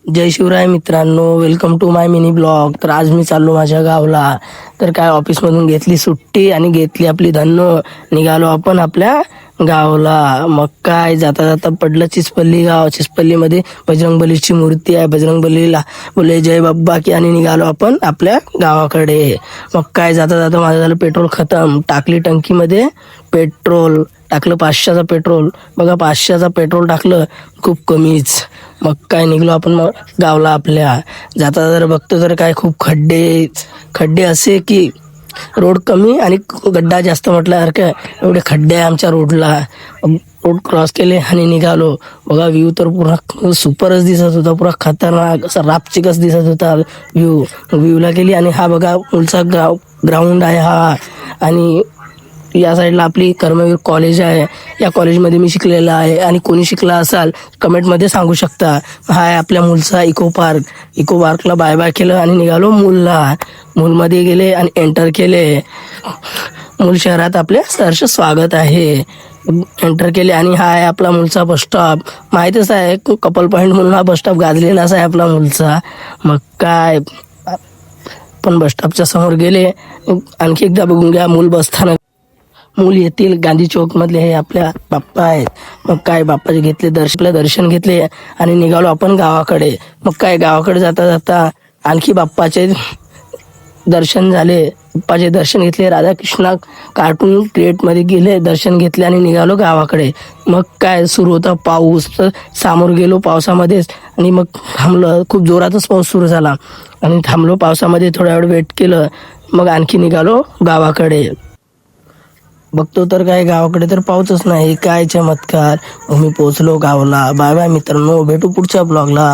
जय शिवराय मित्रांनो, welcome to my mini blog. तर आज मी चाललो माझ्या गावला. तर काय ऑफिसमधून घेतली सुट्टी आणि घेतली आपली धन्नो, निघालो आपण आपल्या गावाला. मग काय जाता जाता पडलं चिचपल्ली गाव. चिचपल्लीमध्ये बजरंगबलीची मूर्ती आहे. बजरंगबलीला बोले जय बाब्बा की आणि निघालो आपण आपल्या गावाकडे. मग काय जाता जाता माझं झालं पेट्रोल खतम. टाकली टंकीमध्ये पेट्रोल, टाकलं 500चा पेट्रोल. बघा 500चा पेट्रोल टाकलं, खूप कमीच. मग काय निघलो आपण मग गावला आपल्या. जाता जर बघतो तर काय खूप खड्डे खड्डे असे की रोड कमी आणि गड्डा जास्त म्हटल्यासारखं एवढे खड्डे आहे आमच्या रोडला. रोड क्रॉस केले आणि निघालो. बघा व्ह्यू तर पुरा सुपरच दिसत होता, पुरा खतरनाक असा रापचिकच दिसत होता व्ह्यूला गेली. आणि हा बघा मुलचा ग्राउंड आहे हा. आणि या साईडला आपली कर्मवीर कॉलेज आहे. या कॉलेजमध्ये मी शिकलेला आहे. आणि कोणी शिकला असाल कमेंटमध्ये सांगू शकता. हा आहे आपल्या मूलचा इको पार्क. इको पार्कला बाय बाय केलं आणि निघालो मूलला. मूलमध्ये गेले आणि एंटर केले. मूल शहरात आपले सहर्ष स्वागत आहे. एंटर केले आणि हा आहे आपला मूलचा बस स्टॉप. माहीतच आहे कपल पॉईंट म्हणून हा बस स्टॉप गाजलेलाच आहे आपला मूलचा. मग काय पण बस स्टॉपच्या समोर गेले. आणखी एकदा बघून घ्या मूल बसस्थानक. मूल येथील गांधी चौक मधले हे आपल्या बाप्पा आहेत. मग काय बाप्पाचे घेतले दर्शन घेतले आणि निघालो आपण गावाकडे. मग काय गावाकडे जाता जाता आणखी बाप्पाचे दर्शन झाले. बाप्पाचे दर्शन घेतले. राधाकृष्ण कार्टून क्रिएटमध्ये गेले, दर्शन घेतले आणि निघालो गावाकडे. मग काय सुरू होता पाऊस. तर सामोर गेलो पावसामध्येच आणि मग थांबलं. खूप जोरातच पाऊस सुरू झाला आणि थांबलो पावसामध्ये. थोडा वेळ वेट केलं. मग आणखी निघालो गावाकडे. बघतो तर काय गावाकडे तर पाऊसच नाही. काय चमत्कार. मग मी पोहोचलो गावाला. बाय बाय मित्रांनो, भेटू पुढच्या ब्लॉगला.